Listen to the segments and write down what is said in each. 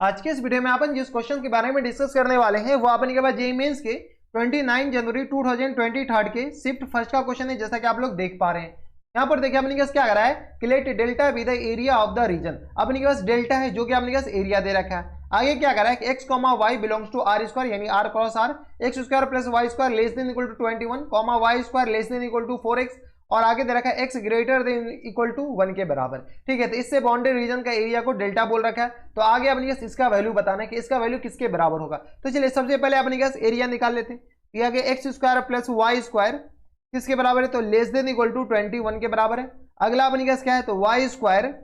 आज के इस वीडियो में अपन जिस क्वेश्चन के बारे में डिस्कस करने वाले हैं वो अपन के बाद जेईई मेंस के 29 जनवरी 2023 के शिफ्ट फर्स्ट का क्वेश्चन है, जैसा कि आप लोग देख पा रहे हैं। यहाँ पर देखिए अपने के पास क्या करा है कि let delta be the area of the region. अपने के पास डेल्टा है जो कि अपने के पास एरिया दे रखा है। आगे क्या करा है कि x, y belongs to R square यानी r cross r, x square plus y square less than equal to 21, y square less than equal to 4x और आगे दे रखा है x greater than equal to 1 के बराबर। ठीक है, तो इससे बाउंडेड रीजन का एरिया को डेल्टा बोल रखा है। तो आगे अपने पास इसका वैल्यू बताना है कि इसका वैल्यू किसके बराबर होगा। तो चलिए सबसे पहले अपने पास एरिया निकाल लेते हैं। ये आगे x square plus y square किसके बराबर है, तो लेस देन इक्वल टू 21 के बराबर है। अगला अपने पास क्या है, तो वाई स्क्वायर,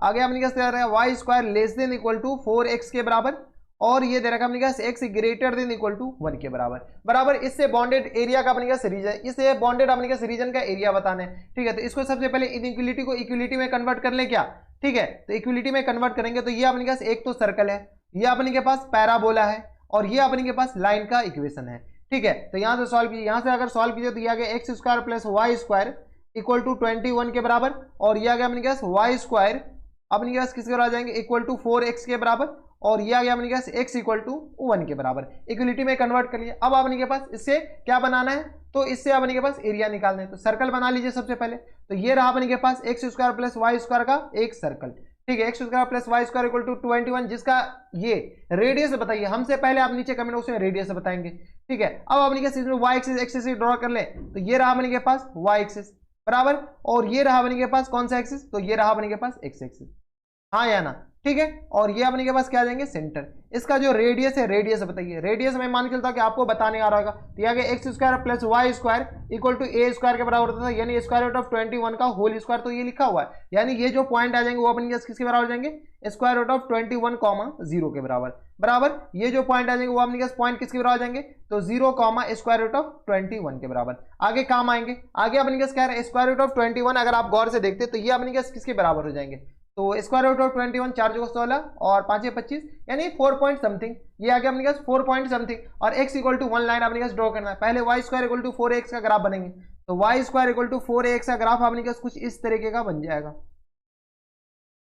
आगे अपने पास क्या है y square less than equal to 4x के बराबर और ये दे रखा अपने पास x greater than equal to 1 के बराबर। इससे बॉन्डेड एरिया का अपने पास रीजन, इससे बॉन्डेड अपने पास रीजन का एरिया बताना है। ठीक है, तो इसको सबसे पहले इनइक्वालिटी को इक्विलिटी में कन्वर्ट कर ले क्या। ठीक है, तो इक्विलिटी में कन्वर्ट करेंगे तो ये अपने पास एक तो सर्कल है, ये अपने के पास पैराबोला है और ये अपने के पास लाइन का इक्वेशन है। ठीक है, तो यहां से सॉल्व कीजिए, यहां से अगर सॉल्व कीजिए तो ये आ गया x square plus y square equal to 21 के बराबर और ये आ गया अपने पास वाई स्क्वायर अपने के पास किसके बराबर आ जाएंगे इक्वल टू 4x के बराबर और ये आ गया अपने पास x इक्वल टू 1 के बराबर। इक्वलिटी में कन्वर्ट कर लिया। अब अपने के पास इससे क्या बनाना है, तो इससे अपने के पास एरिया निकालना है। तो सर्कल बना लीजिए सबसे पहले। तो ये रहा अपने के पास x square plus y square का एक सर्कल। ठीक है, x square plus y square equal to 21 जिसका ये रेडियस बताइए हमसे पहले, आप नीचे कमेंट बॉक्स में रेडियस बताएंगे। ठीक है, अब अपने के इसमें वाई एक्सिस ड्रॉ कर ले तो ये रहा अपने के पास वाई एक्सिस बराबर और ये रहा अपने के पास कौन सा एक्सिस, तो ये रहा अपने के पास एक्स एक्सिस, हाँ या ना। ठीक है, और ये अपने के पास क्या आ जाएंगे सेंटर। इसका जो रेडियस है रेडियस बताइए। रेडियस में मान के चलता कि आपको बताने आ रहा होगा। तो ये आ गया x square plus y square equal to a square के बराबर होता था यानी स्क्वायर रूट ऑफ 21 का होल स्क्वायर। तो ये लिखा हुआ है यानी ये जो पॉइंट आ जाएंगे वो अपने किसके बराबर जाएंगे, स्क्वायर रूट ऑफ 21, 0 के बराबर। ये जो पॉइंट आ जाएंगे वो अपने पॉइंट किसके बराबर जाएंगे, तो 0, स्क्वायर रूट ऑफ 21 के बराबर। आगे काम आएंगे, आगे अपने क्या है स्क्वायर रूट ऑफ 21। अगर आप गौर से देखते तो ये अपने किसके बराबर हो जाएंगे, तो स्क्वायर रूट ऑफ 21 4 को 16 और 5 25 यानी 4 पॉइंट समथिंग। ये आ गया अपने पास 4 पॉइंट समथिंग और x इक्वल टू 1 लाइन अपने पास ड्रॉ करना है। पहले Y square equal to 4x का ग्राफ बनेंगे। तो Y square equal to 4x का ग्राफ अपने पास कुछ इस तरीके का बन जाएगा,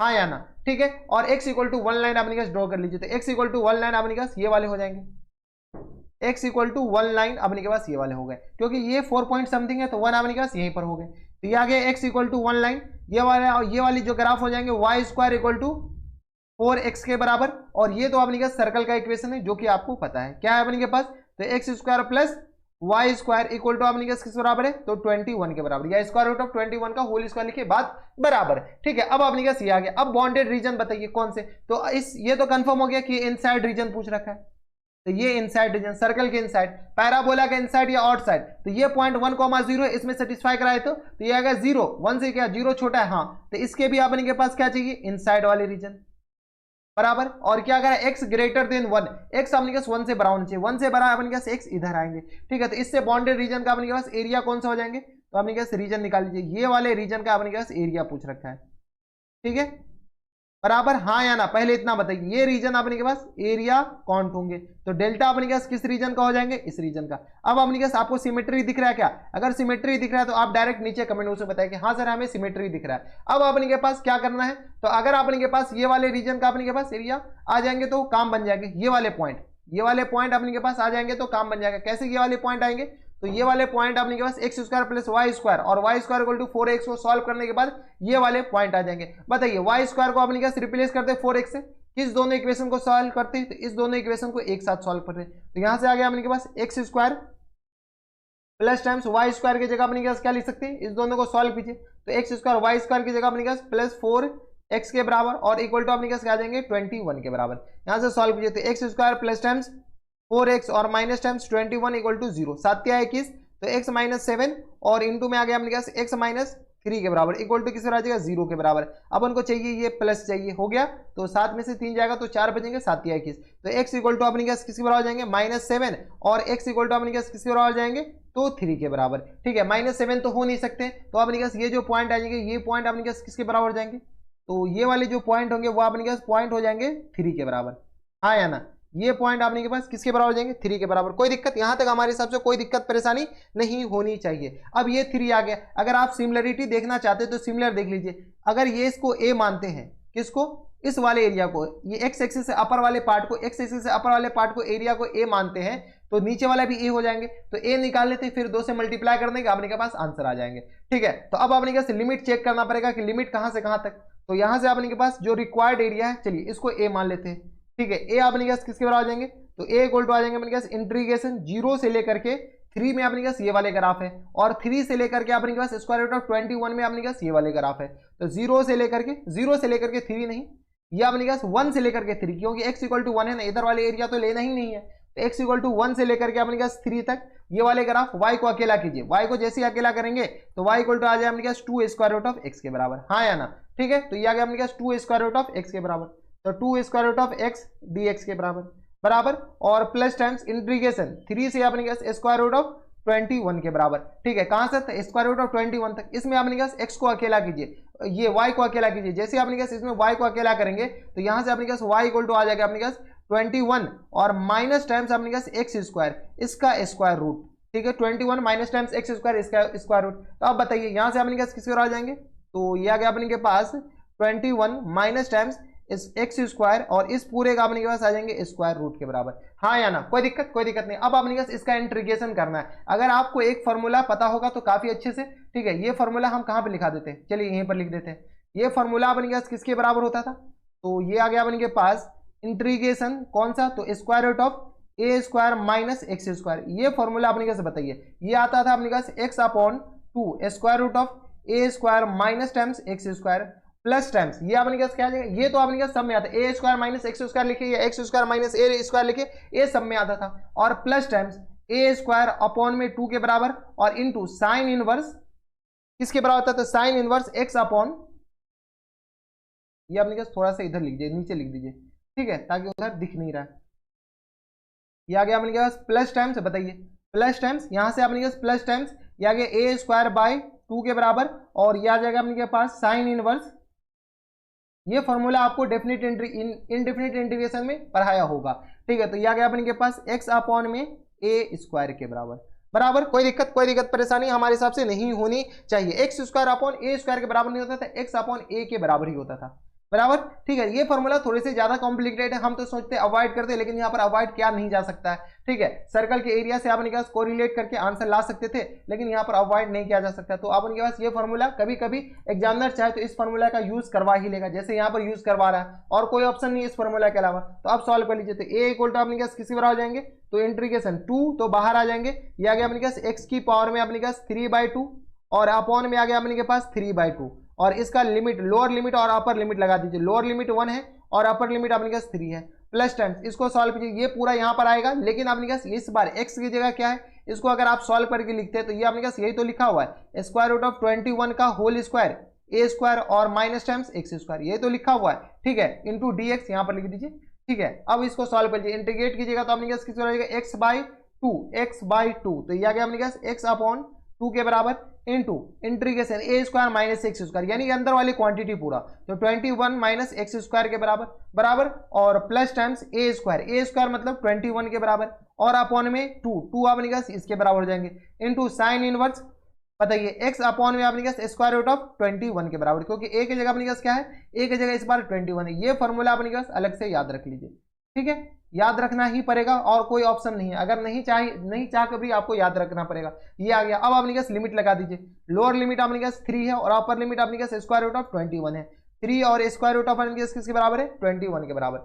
हाँ या ना। ठीक है, और x इक्वल टू 1 लाइन अपने पास ड्रॉ कर लीजिए। तो x इक्वल टू 1 लाइन अपने पास ये वाले हो जाएंगे, x इक्वल टू 1 लाइन अपने के पास ये वाले हो गए क्योंकि ये 4 पॉइंट समथिंग है तो 1 अपने के पास यहीं पर हो गए। तो ये आ गया x इक्वल टू 1 लाइन, ये वाली जो ग्राफ हो जाएंगे Y square equal to 4x के बराबर और ये तो अपने के सर्कल का इक्वेशन है जो कि आपको पता है क्या है अपने के पास, तो x square plus y square equal to अपने किस बराबर है, तो 21 के बराबर या स्क्वायर रूट ऑफ 21 का होल स्क्वायर लिखे बाद बराबर। ठीक है, अब अपने पास ये आ गया। अब बॉन्डेड रीजन बताइए कौन से, तो ये तो कंफर्म हो गया कि इनसाइड रीजन पूछ रखा है। तो ये इनसाइड रीजन सर्कल के इनसाइड, पैराबोला का इनसाइड या आउटसाइड। तो ये पॉइंट 1, 0 इसमें सेटिस्फाई कराए तो ये आएगा 0, 1 से क्या 0 छोटा है, हाँ। तो इसके भी अपने के पास क्या चाहिए, इनसाइड वाले रीजन बराबर। और क्या करें एक्स ग्रेटर देन 1, एक्स अपने के 1 से बड़ा होना चाहिए, 1 से बड़ा अपने के एक्स इधर आएंगे। ठीक है, तो इससे बॉन्डेड रीजन का अपने के पास एरिया कौन सा हो जाएंगे, तो अपने के पास रीजन निकाल लीजिए। ये वाले रीजन का अपने के पास एरिया पूछ रखा है। ठीक है बराबर, हाँ या ना। पहले इतना बताइए ये रीजन अपने के पास एरिया कौन होंगे, तो डेल्टा अपने के पास किस रीजन का हो जाएंगे, इस रीजन का। अब अपने के पास आपको सिमेट्री दिख रहा है क्या, अगर सिमेट्री दिख रहा है तो आप डायरेक्ट नीचे कमेंट बॉक्स में बताइए कि हाँ सर हमें सिमेट्री दिख रहा है। अब अपने के पास क्या करना है, तो अगर अपने के पास ये वाले रीजन का अपने के पास एरिया आ जाएंगे तो काम बन जाएंगे। ये वाले पॉइंट अपने के पास आ जाएंगे तो काम बन जाएगा। कैसे ये वाले पॉइंट आएंगे, तो ये वाले पॉइंट अपने के पास x square plus y square और y square equal to 4x को सॉल्व करने के बाद ये वाले पॉइंट आ जाएंगे। बताइए वाई स्क्वायर को अपने के पास रिप्लेस करते 4x से, किस दोनों इक्वेशन को सॉल्व करते हैं, तो इस दोनों इक्वेशन को एक साथ सॉल्व करते हैं। तो यहां से आ गया अपने के पास x square plus times y square की जगह अपने के पास क्या लिख सकते हैं, इस दोनों को सॉल्व कीजिए। तो एक्स स्क्वायर वाई स्क्वायर की जगह अपने के पास प्लस 4x के बराबर और इक्वल टू अपने के पास क्या आ जाएंगे 21 के बराबर। यहां से सॉल्व कीजिए तो x square plus times 4x और माइनस टाइम्स 21 इक्वल टू 0, 7 या 21, तो x माइनस 7 और इंटू में आ गया अपने पास x माइनस 3 के बराबर इक्वल टू किस आ जाएगा 0 के बराबर। अब उनको चाहिए ये प्लस चाहिए, हो गया तो 7 में से 3 जाएगा तो 4 बचेंगे, 7 या 21। तो x इक्वल टू अपने पास किसके बराबर जाएंगे -7 और x इक्वल टू अपने पास किसके बराबर जाएंगे, तो 3 के बराबर। ठीक है, -7 तो हो नहीं सकते तो अपने पास ये जो पॉइंट आ जाएंगे ये पॉइंट अपने पास किसके बराबर जाएंगे, तो ये वाले जो पॉइंट होंगे वो अपने पास पॉइंट हो जाएंगे 3 के बराबर, हाँ या ना। ये पॉइंट आपने के पास किसके बराबर जाएंगे 3 के बराबर। कोई दिक्कत यहां तक हमारे हिसाब से कोई दिक्कत परेशानी नहीं होनी चाहिए। अब ये 3 आ गया। अगर आप सिमिलरिटी देखना चाहते हैं तो सिमिलर देख लीजिए। अगर ये इसको a मानते हैं, किसको, इस वाले एरिया को, ये एक्स एक्सिस से अपर वाले पार्ट को, एक्स एक्सिस से अपर वाले पार्ट को एरिया को ए मानते हैं, तो नीचे वाला भी ए हो जाएंगे, तो ए निकाल लेते हैं, फिर 2 से मल्टीप्लाई कर देंगे, आपने के पास आंसर आ जाएंगे। ठीक है, तो अब आपने के लिमिट चेक करना पड़ेगा कि लिमिट कहां से कहां तक, तो यहां से आपने के पास जो रिक्वायर्ड एरिया है, चलिए इसको ए मान लेते हैं। ठीक है, ए आपने के किसके बराबर आ जाएंगे, तो ए इक्वल टू आ जाएंगे अपने पास इंटीग्रेशन 0 से लेकर के 3 में अपने पास ये वाले ग्राफ है, और 3 से लेकर के अपने पास स्क्वायर रूट ऑफ 21 में अपने पास ये वाले ग्राफ है। तो 0 से लेकर के 3 नहीं, ये अपने पास 1 से लेकर के 3, क्योंकि x इक्वल टू 1 है ना, इधर वाले एरिया तो लेना ही नहीं है, तो x इक्वल टू 1 से लेकर के अपने पास 3 तक ये वाले ग्राफ, y को अकेला कीजिए, y को जैसे ही अकेला करेंगे तो y इक्वल टू आ जाए अपने पास 2 स्क्वायर रूट ऑफ x के बराबर, हाँ या ना। ठीक है, तो ये आ गया अपने पास 2 स्क्वायर रूट ऑफ x के बराबर, तो 2 square root of x dx के बराबर, और प्लस टाइम्स इंटीग्रेशन 3 से अपने पास स्क्वायर रूट ऑफ 21 के बराबर। ठीक है, कहां से, स्क्वायर रूट ऑफ 21 तक, इसमें आपने पास x को अकेला कीजिए, ये y को अकेला कीजिए, जैसे आपने पास इसमें y को अकेला करेंगे तो यहां से अपने पास y इक्वल टू आ जाएगा अपने पास 21 और माइनस टाइम्स अपने पास x स्क्वायर, इसका स्क्वायर रूट। ठीक है, 21 माइनस टाइम्स x स्क्वायर, इसका स्क्वायर रूट। तो अब बताइए यहां से अपने पास किसके बराबर आ जाएंगे, तो ये आ गया अपने के पास 21 माइनस टाइम्स इस एक्स स्क्वायर, और इस पूरे का अपने के पास आ जाएंगे स्क्वायर रूट के बराबर, हाँ या ना। कोई दिक्कत नहीं। अब अपने पास इसका इंटीग्रेशन करना है। अगर आपको एक फॉर्मूला पता होगा तो काफी अच्छे से, ठीक है, ये फॉर्मूला हम कहां पे लिखा देते हैं, चलिए यहीं पर लिख देते हैं। ये फॉर्मूला अपने पास किसके बराबर होता था, तो ये आ गया अपने के पास इंटीग्रेशन कौन सा, तो square root of a square minus x square, ये फॉर्मूला अपने पास बताइए, ये आता था अपने पास x upon 2 square root of a square minus times x square plus times, ये अपने पास क्या आ जाएगा, ये तो अपने पास सब में आता है, ए स्क्वायर माइनस एक्स स्क्वायर लिखे या एक्स स्क्वायर माइनस ए स्क्वायर लिखे, ये सब में आता था, और प्लस टाइम्स ए स्क्वायर अपॉन में 2 के बराबर, और इनटू साइन इनवर्स किसके बराबर होता है, तो साइन इनवर्स एक्स अपॉन, ये अपने पास थोड़ा सा इधर लिख दीजिए, नीचे लिख दीजिए, ठीक है, ताकि उधर दिख नहीं रहा है। ये आ गया अपने पास प्लस टाइम्स, बताइए प्लस टाइम्स, यहां से अपने पास प्लस टाइम्स, ये आ गया ए स्क्वायर बाय 2 के बराबर, और ये आ जाएगा अपने पास साइन इनवर्स। ये फॉर्मूला आपको डेफिनेट इनडेफिनेट इंटीग्रेशन में पढ़ाया होगा, ठीक है। तो ये आ गया अपने के पास x अपॉन में ए स्क्वायर के बराबर। कोई दिक्कत परेशानी हमारे हिसाब से नहीं होनी चाहिए। एक्स स्क्वायर अपॉन ए स्क्वायर के बराबर नहीं होता था, एक्स अपॉन ए के बराबर ही होता था, बराबर, ठीक है। ये फॉर्मूला थोड़े से ज्यादा कॉम्प्लिकेटेड है, हम तो सोचते अवॉइड करते हैं, लेकिन यहाँ पर अवॉइड किया नहीं जा सकता है, ठीक है। सर्कल के एरिया से आप उनके पास कोरिलेट करके आंसर ला सकते थे, लेकिन यहाँ पर अवॉइड नहीं किया जा सकता। तो आप उनके पास ये फॉर्मूला कभी कभी एग्जामिनर चाहे तो इस फॉर्मूला का यूज करवा ही लेगा, जैसे यहाँ पर यूज करवा रहा है, और कोई ऑप्शन नहीं है इस फॉर्मूला के अलावा। तो आप सॉल्व कर लीजिए, तो ए इक्वल टू अपने पास किसी बराबर हो जाएंगे, तो इंटीग्रेशन 2 तो बाहर आ जाएंगे, ये आ गया अपने पास एक्स की पावर में अपने पास 3/2, और अपॉन में आ गया अपने के पास 3/2, और इसका लिमिट लोअर लिमिट और अपर लिमिट लगा दीजिए। लोअर लिमिट 1 है और अपर लिमिट अपने पास 3 है, प्लस टाइम्स इसको सॉल्व कीजिए, ये पूरा यहाँ पर आएगा, लेकिन अपने पास इस बार x की जगह क्या है, इसको अगर आप सॉल्व करके लिखते हैं तो ये अपने पास यही तो लिखा हुआ है, स्क्वायर रूट ऑफ 21 का होल स्क्वायर ए स्क्वायर और माइनस टाइम्स एक्स स्क्वायर, ये तो लिखा हुआ है, ठीक है, इंटू dx यहाँ पर लिख दीजिए, ठीक है। अब इसको सॉल्व कीजिए, इंटीग्रेट कीजिएगा तो अपने पास किस हो जाएगा x/2, तो ये आ गया अपने पास x अपॉन 2 के बराबर, इंटू इंटीग्रेशन ए स्क्वायर माइनस एक्स स्क्वायर, यानी अंदर वाली क्वांटिटी पूरा, तो 21 माइनस एक्स स्क्वायर के बराबर, और प्लस टाइम्स ए स्क्वायर मतलब 21 के बराबर, और अपॉन में 2 अपने पास इसके बराबर हो जाएंगे, इंटू साइन इनवर्स, बताइए x अपॉन में अपने पास स्क्वायर रूट ऑफ 21 के बराबर, क्योंकि a की जगह अपने पास क्या है, a की जगह इस बार 21 है। ये फॉर्मूला अपने पास अलग से याद रख लीजिए, ठीक है, याद रखना ही पड़ेगा, और कोई ऑप्शन नहीं है, अगर नहीं चाह कर भी आपको याद रखना पड़ेगा। ये आ गया। अब अपने पास लिमिट लगा दीजिए, लोअर लिमिट अपने पास 3 है और अपर लिमिट अपने पास स्क्वायर रूट ऑफ 21 है, 3 और स्क्वायर रूट ऑफ अपने पास किसके बराबर है, 21 के बराबर।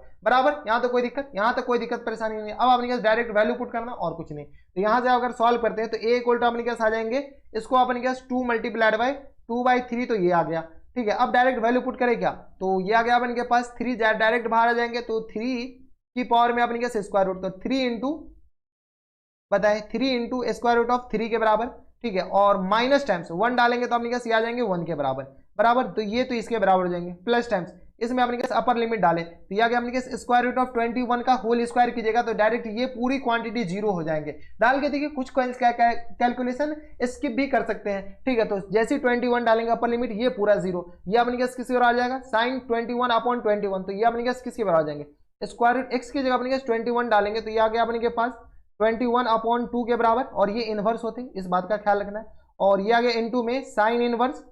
यहाँ तक कोई दिक्कत परेशानी नहीं है। अब अपने पास डायरेक्ट वैल्यू पुट करना और कुछ नहीं, तो यहाँ से अगर सॉल्व करते हैं तो ए इक्वल टू अपने पास आ जाएंगे, इसको अपने पास 2 मल्टीप्लाइड बाय 2/3, तो ये आ गया, ठीक है। अब डायरेक्ट वैल्यू पुट करें क्या, तो ये आ गया अपने के पास 3 डायरेक्ट बाहर आ जाएंगे, तो 3 की पावर में अपने के स्क्वायर रूट, तो 3 इंटू स्क्वायर रूट ऑफ 3 के बराबर, ठीक है, और माइनस टाइम्स 1 डालेंगे तो अपने पास ये आ जाएंगे 1 के बराबर, तो ये तो इसके बराबर हो जाएंगे, प्लस टाइम्स इसमें अपने पास अपर लिमिट डाले तो ये आ गया अपने पास स्क्वायर रूट ऑफ 21 का होल स्क्वायर कीजिएगा तो डायरेक्ट ये पूरी क्वांटिटी 0 हो जाएंगे। डाल के देखिए, कुछ कैलकुलेशन स्किप भी कर सकते हैं, ठीक है। तो जैसे 21 डालेंगे अपर लिमिट, ये पूरा 0, ये अपने पास किसके बराबर आ जाएगा, साइन 21 अपॉन 21, तो ये अपने पास किसके बराबर आ जाएंगे, स्क्वायर रूट एक्स की जगह अपने पास 21 डालेंगे, तो ये आ गया अपने के पास 21 अपॉन 2 के बराबर, और ये इनवर्स होते हैं, इस बात का ख्याल रखना है, और ये आ गया इनटू में साइन इनवर्स,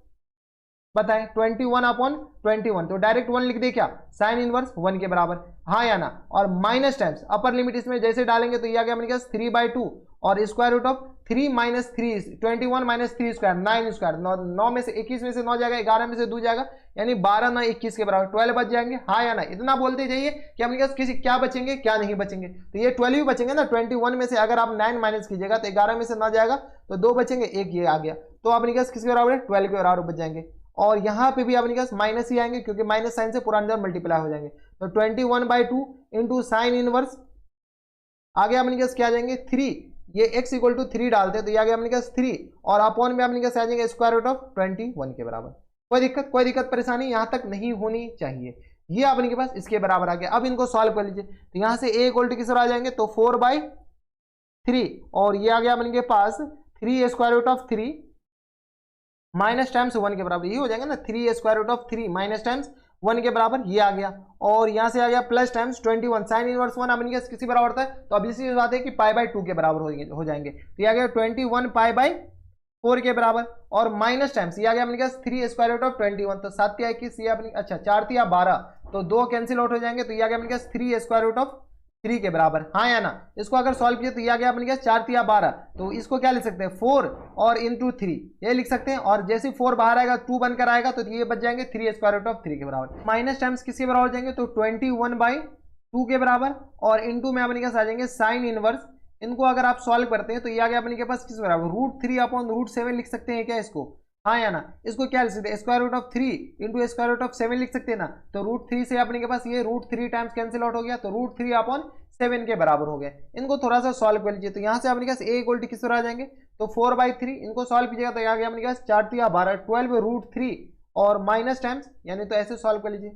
पता है 21/21, तो डायरेक्ट 1 लिख दे क्या, साइन इनवर्स 1 के बराबर, हाँ या ना। और माइनस टाइम्स अपर लिमिट इसमें जैसे डालेंगे तो ये आ गया अपने पास 3/2 और square root of 3 minus 3 21 minus 3 square 9 square, 9 में से 21 में से 9 जाएगा, 11 में से 2 जाएगा, यानी 12 9 21 के बराबर 12 बच जाएंगे, हाँ या ना। इतना बोलते जाइए कि अपने पास किसी क्या बचेंगे क्या नहीं बचेंगे, तो ये 12 ही बचेंगे ना। 21 में से अगर आप 9 माइनस कीजिएगा तो 11 में से 9 जाएगा तो 2 बचेंगे, एक ये आ गया, तो अपने पास किसके बराबर है, 12 के बराबर बच जाएंगे। और यहाँ पे भी अपने पास माइनस ही आएंगे क्योंकि माइनस साइन से पूरा अंदर मल्टीप्लाई हो जाएंगे, तो 21/2 इंटू साइन इनवर्स आगे अपने पास क्या आ जाएंगे 3, ये x इक्वल टू 3 डालते हैं तो ये आ गया अपने पास 3 और अपॉन में अपने पास आ जाएंगे स्क्वायर रूट ऑफ 21 के बराबर। कोई दिक्कत परेशानी यहाँ तक नहीं होनी चाहिए। ये अपने के पास इसके बराबर आ गया। अब इनको सॉल्व कर लीजिए, तो यहाँ से a इक्वल टू किस आ जाएंगे, तो 4/3 और ये आ गया अपने के पास 3 square root of 3 minus times 1 के बराबर, ये हो जाएगा ना 3 square root of 3 minus times 1 के बराबर, ये आ गया। और यहाँ से आ गया प्लस टाइम्स 21 साइन इनवर्स 1 अपने के किसी बराबर होता है, तो अब इसी बात है कि π/2 के बराबर हो जाएंगे, तो ये आ गया 21 π/4 के बराबर। और माइनस टाइम्स ये आ गया अपने पास 3 स्क्वायर रूट ऑफ 21, तो 7 या 21 ये अपने, अच्छा 4 या 12, तो 2 कैंसिल आउट हो जाएंगे, तो ये आ गया अपने पास 3 स्क्वायर रूट ऑफ 3 के बराबर, हाँ या ना। इसको अगर सॉल्व किया तो ये आ गया अपने पास 4 या 12, तो इसको क्या लिख सकते हैं 4 और इंटू 3 ये लिख सकते हैं, और जैसे 4 बाहर आएगा 2 बनकर आएगा तो ये बच जाएंगे 3 स्क्वायर रूट ऑफ 3 के बराबर। माइनस टाइम्स किसके बराबर हो जाएंगे, तो 21/2 के बराबर, और इंटू में अपने पास आ जाएंगे साइन इनवर्स। इनको अगर आप सॉल्व करते हैं तो ये आ गया अपने के पास किस बराबर, √3/√7 लिख सकते हैं क्या इसको, हाँ या ना। इसको क्या लिख सकते हैं square root of 3 into square root of 7 लिख सकते हैं ना, तो √3 से अपने के पास ये √3 टाइम्स कैंसिल आउट हो गया, तो √3/7 के बराबर हो गया। इनको थोड़ा सा सॉल्व कर लीजिए, तो यहाँ से अपने पास a इक्वल टू किस आ जाएंगे, तो 4/3, इनको सॉल्व कीजिएगा तो यहाँ गया अपने पास 4 या 12 12 √3 और माइनस टाइम्स, यानी तो ऐसे सॉल्व कर लीजिए,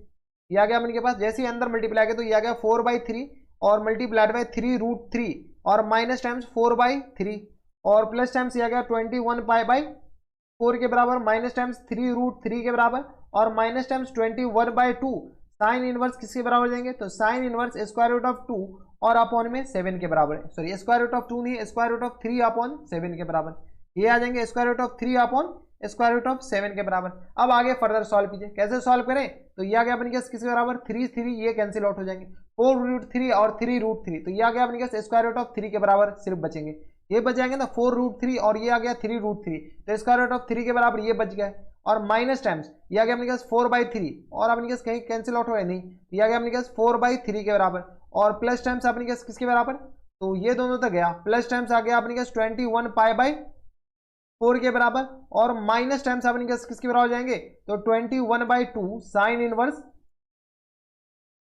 ये आ गया अपने के पास जैसे ही अंदर मल्टीप्लाई किया तो ये आ गया 4/3 और मल्टीप्लाइड बाय 3√3 और माइनस टाइम्स 4/3 और प्लस टाइम्स ये आ गया 21 π/4 के बराबर, माइनस टाइम्स 3√3 के बराबर और माइनस टाइम्स 21/2 साइन इनवर्स किसके बराबर जाएंगे, तो sine inverse square root of 2 और अपॉन में 7 के बराबर है, सॉरी स्क्वायर रूट ऑफ 2 नहीं स्क्वायर रूट ऑफ 3/7 के बराबर, ये आ जाएंगे स्क्वायर रूट ऑफ 3/7 के बराबर। अब आगे फर्दर सॉल्व कीजिए, कैसे सॉल्व करें, तो ये आ गया अपने पास किसके बराबर 3 ये कैंसिल आउट हो जाएंगे, 4√3 और 3√3, तो ये आ गया अपने पास स्क्वायर रूट ऑफ 3 के बराबर सिर्फ बचेंगे, ये बच जाएंगे ना 4√3 और ये आ गया 3√3, तो स्क्वायर रूट ऑफ 3 के बराबर ये बच गया है। और माइनस टाइम्स ये आ गया अपने पास 4/3 और अपने पास कहीं कैंसिल आउट हो नहीं, ये आ गया अपने पास 4/3 के बराबर और प्लस टाइम्स अपने पास किसके बराबर, तो ये दोनों तो गया, प्लस टाइम्स आ गया अपने पास 21 π/4 के बराबर और माइनस टाइम्स अपने पास किसके बराबर जाएंगे, तो 21/2 sine inverse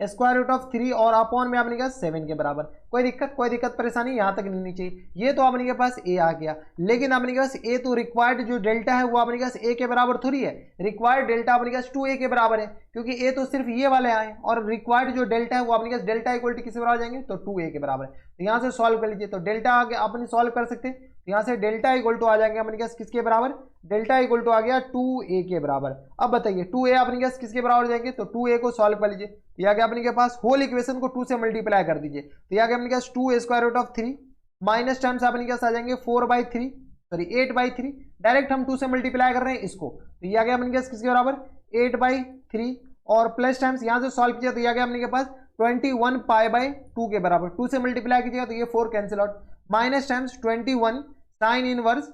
square root of 3 और अपॉन में अपने पास 7 के बराबर। कोई दिक्कत परेशानी यहाँ तक नहीं चाहिए। ये तो अपने के पास a आ गया, लेकिन अपने के पास a तो रिक्वायर्ड जो डेल्टा है वो अपने पास a के बराबर थोड़ी है, रिक्वायर्ड डेल्टा अपने पास 2a के बराबर है, क्योंकि a तो सिर्फ ये वाले आए और रिक्वायर्ड जो डेल्टा है वो अपने पास डेल्टा इक्वल टू किसके बराबर जाएंगे, तो 2a के बराबर है। तो यहाँ से सॉल्व कर लीजिए, तो डेल्टा आगे अपने सॉल्व कर सकते हैं, तो यहाँ से डेल्टा इक्वल टू आ जाएंगे अपने पास किसके बराबर, डेल्टा इक्वल टू आ गया 2a के बराबर। अब बताइए 2a अपने पास किसके बराबर जाएंगे, तो 2a को सॉल्व कर लीजिए, तो यहाँ अपने के पास होल इक्वेशन को 2 से मल्टीप्लाई कर दीजिए, तो यहाँ अपने पास 2 square root of 3 minus times अपने पास आ जाएंगे 4/3 सॉरी 8/3, डायरेक्ट हम 2 से मल्टीप्लाई कर रहे हैं इसको, तो ये आ गया अपने पास किसके बराबर 8/3 और प्लस टाइम्स यहाँ से सॉल्व किया तो ये आ गया अपने के पास 21 π/2 के बराबर, 2 से मल्टीप्लाई कीजिएगा तो ये 4 cancel out, minus times 21 sine inverse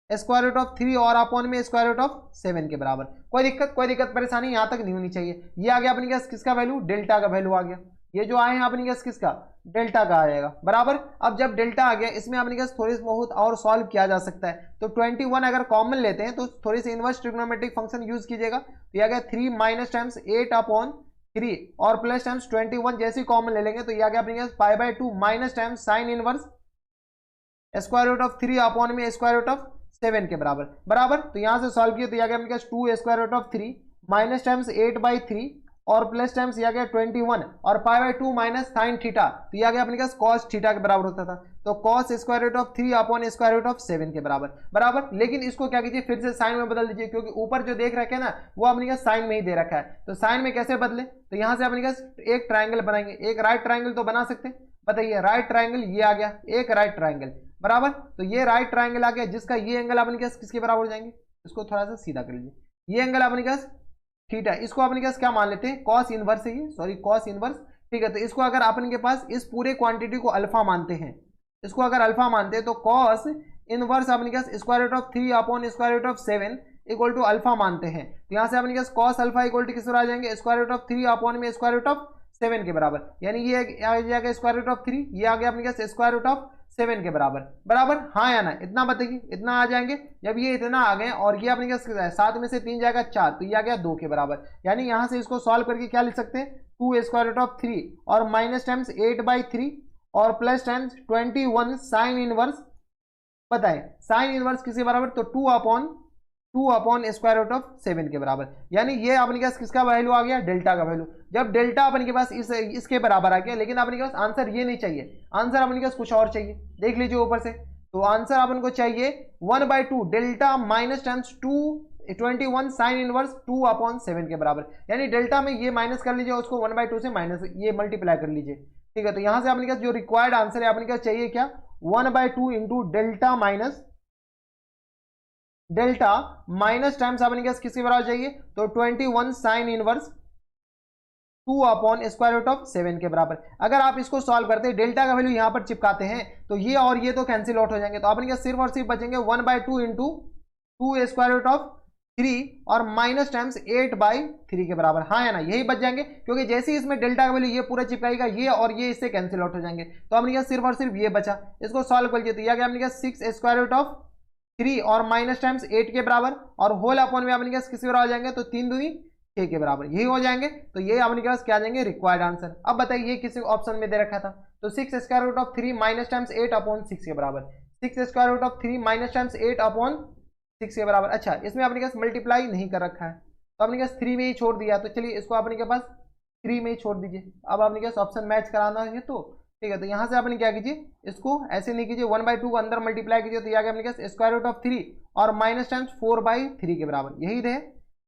square root of 3 और अपॉन में स्क्वायर रूट ऑफ 7 के बराबर। कोई दिक्कत परेशानी यहाँ तक नहीं होनी चाहिए। ये आ गया अपने पास किसका वैल्यू, डेल्टा का वैल्यू आ गया, ये जो आए हैं अपने पास किसका, डेल्टा का आएगा बराबर। अब जब डेल्टा आ गया इसमें अपने पास थोड़ी बहुत और सॉल्व किया जा सकता है, तो 21 अगर कॉमन लेते हैं तो थोड़ी सी इनवर्स ट्रिग्नोमेट्रिक फंक्शन यूज कीजिएगा, तो ये आ गया 3 माइनस टाइम्स 8/3 और प्लस टाइम्स 21 जैसे कॉमन ले लेंगे तो ये आ गया अपने पास π/2 minus times sine inverse square root of 3 upon में स्क्वायर रूट ऑफ 7 के बराबर। तो यहां से सॉल्व किया तो ये आ गया अपने पास 2 square root of 3 minus times 8/3 और प्लस टाइम्स ये आ गया 21 और π/2 माइनस साइन थीटा, तो ये आ गया अपने पास कॉस थीटा के बराबर होता था, तो cos square root of 3 upon square root of 7 के बराबर। लेकिन इसको क्या कीजिए फिर से साइन में बदल दीजिए, क्योंकि ऊपर जो देख रखे हैं ना वो अपने पास साइन में ही दे रखा है, तो साइन में कैसे बदले, तो यहाँ से अपने पास एक ट्राइंगल बनाएंगे, एक राइट ट्राइंगल तो बना सकते हैं, बताइए राइट ट्राइंगल ये आ गया एक राइट ट्राइंगल बराबर, तो ये राइट ट्राइंगल आ गया जिसका ये एंगल अपने पास किसके बराबर हो जाएंगे, इसको थोड़ा सा सीधा कर लीजिए, ये एंगल अपने पास थीटा, इसको अपने पास क्या मान लेते हैं, कॉस इनवर्स है ये, सॉरी कॉस इनवर्स, ठीक है। तो इसको अगर अपन के पास इस पूरे क्वांटिटी को अल्फा मानते हैं, इसको अगर अल्फा मानते हैं तो कॉस इनवर्स अपने पास square root of 3 upon square root of 7 equal to alpha मानते हैं। तो यहाँ से अपने पास कॉस अल्फा इक्वल टू किस आ जाएंगे, स्क्वायर रूट ऑफ 3 अपॉन में स्क्वायर रूट ऑफ 7 के बराबर, यानी ये आ जाएगा स्क्वायर रूट ऑफ 3, ये आ गया अपने पास स्क्वायर रूट ऑफ 7 के बराबर, बराबर हाँ या ना, इतना बताइए, इतना आ जाएंगे। जब ये इतना आ गए और ये अपने पास 7 में से 3 जाएगा 4, तो ये आ गया 2 के बराबर, यानी यहाँ से इसको सॉल्व करके क्या लिख सकते हैं, 2 स्क्वायर रूट ऑफ 3 और माइनस टाइम्स 8/3 और प्लस टाइम्स 21 साइन इनवर्स, बताए साइन इनवर्स किसके बराबर, तो 2 अपॉन स्क्वायर रूट ऑफ 7 के बराबर, यानी ये अपने पास किसका वैल्यू आ गया, डेल्टा का वैल्यू। जब डेल्टा अपने के पास इसके बराबर आ गया, लेकिन अपने के पास आंसर ये नहीं चाहिए, आंसर अपने के पास कुछ और चाहिए, देख लीजिए ऊपर से। तो आंसर अपन को चाहिए 1/2 delta minus times 21 sine inverse 2 upon 7 के बराबर, यानी डेल्टा में ये माइनस कर लीजिए, उसको 1/2 से माइनस ये मल्टीप्लाई कर लीजिए, ठीक है। तो यहां से अपने पास जो रिक्वायर्ड आंसर है अपने पास चाहिए क्या, 1/2 इंटू डेल्टा माइनस टाइम्स अपने पास किसके बराबर चाहिए, तो 21 sine inverse 2 upon square root of 7 के बराबर। अगर आप इसको सॉल्व करते हैं, डेल्टा का वैल्यू यहां पर चिपकाते हैं, तो ये और ये तो कैंसिल आउट हो जाएंगे, तो अपने पास सिर्फ और सिर्फ बचेंगे 1/2 इंटू 2 स्क्वायर रूट ऑफ 3 और माइनस टाइम्स 8/3 के बराबर, हाँ या ना, यही बच जाएंगे, क्योंकि जैसे ही इसमें डेल्टा का वैल्यू ये पूरा चिपकाएगा, ये और ये इससे कैंसिल आउट हो जाएंगे, तो अपने पास सिर्फ और सिर्फ ये बचा। इसको सॉल्व कर लीजिए, तो यह गया अपने पास 6 स्क्वायर रूट ऑफ 3 और माइनस टाइम्स 8 के बराबर, और होल अपॉन में अपने पास किसके बराबर आ जाएंगे, तो 3 दूनी 6 के बराबर, यही हो जाएंगे। तो ये अपने पास क्या आ जाएंगे, रिक्वायर्ड आंसर। अब बताइए ये किस ऑप्शन में दे रखा था, तो 6 square root of 3 minus times 8 upon 6 के बराबर, 6 square root of 3 minus times 8 upon 6 के बराबर। अच्छा, इसमें अपने पास मल्टीप्लाई नहीं कर रखा है, तो अपने पास 3 में ही छोड़ दिया, तो चलिए इसको अपने के पास 3 में ही छोड़ दीजिए। अब अपने पास ऑप्शन मैच कराना है, तो ठीक है, तो यहाँ से आपने क्या कीजिए, इसको ऐसे नहीं कीजिए, 1/2 को अंदर मल्टीप्लाई कीजिए, तो यह अपने पास स्क्वायर रूट ऑफ 3 और माइनस टाइम्स 4/3 के बराबर, यही रहे,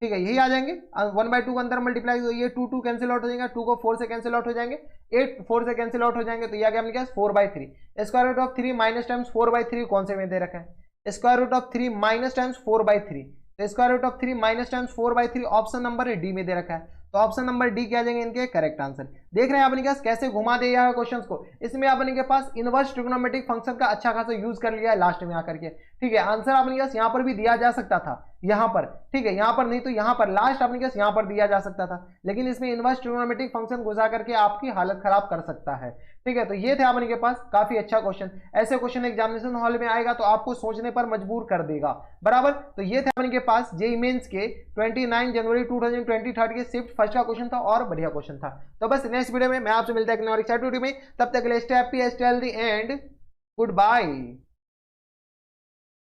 ठीक है, यही आ जाएंगे। 1/2 को अंदर मल्टीप्लाई, तो ये 2 कैंसिल आउट हो जाएगा, 2 को 4 से कैंसिल आउट हो जाएंगे, 8 4 से कैंसिल आउट हो जाएंगे, तो यह अपने पास 4/3 square root of 3 minus times 4/3 कौन से में दे रखा है, square root of 3 minus times 4/3, तो square root of 3 minus times 4/3 option number D में दे रखा है, तो ऑप्शन नंबर डी क्या आ जाएंगे इनके करेक्ट आंसर। देख रहे हैं अपने पास कैसे घुमा दिया है क्वेश्चंस को, इसमें अपने के पास इनवर्स ट्रिग्नोमेट्रिक फंक्शन का अच्छा खासा यूज कर लिया है लास्ट में आकर के, ठीक है। आंसर अपने पास यहाँ पर भी दिया जा सकता था, यहाँ पर, ठीक है, यहाँ पर नहीं तो यहाँ पर, लास्ट अपने पास यहाँ पर दिया जा सकता था, लेकिन इसमें इनवर्स ट्रिग्नोमेट्रिक फंक्शन घुसा करके आपकी हालत खराब कर सकता है, ठीक है। तो ये थे अपने के पास काफी अच्छा क्वेश्चन, ऐसे क्वेश्चन एग्जामिनेशन हॉल में आएगा तो आपको सोचने पर मजबूर कर देगा, बराबर। तो ये थे अपने के पास जेईई मेंस के 29 जनवरी 2023 के शिफ्ट फर्स्ट का क्वेश्चन था, और बढ़िया क्वेश्चन था। तो बस नेक्स्ट वीडियो में मैं आपसे मिलता है एक नई और एक्साइटेड वीडियो में, तब तक के लिए stay happy, stay healthy and good bye.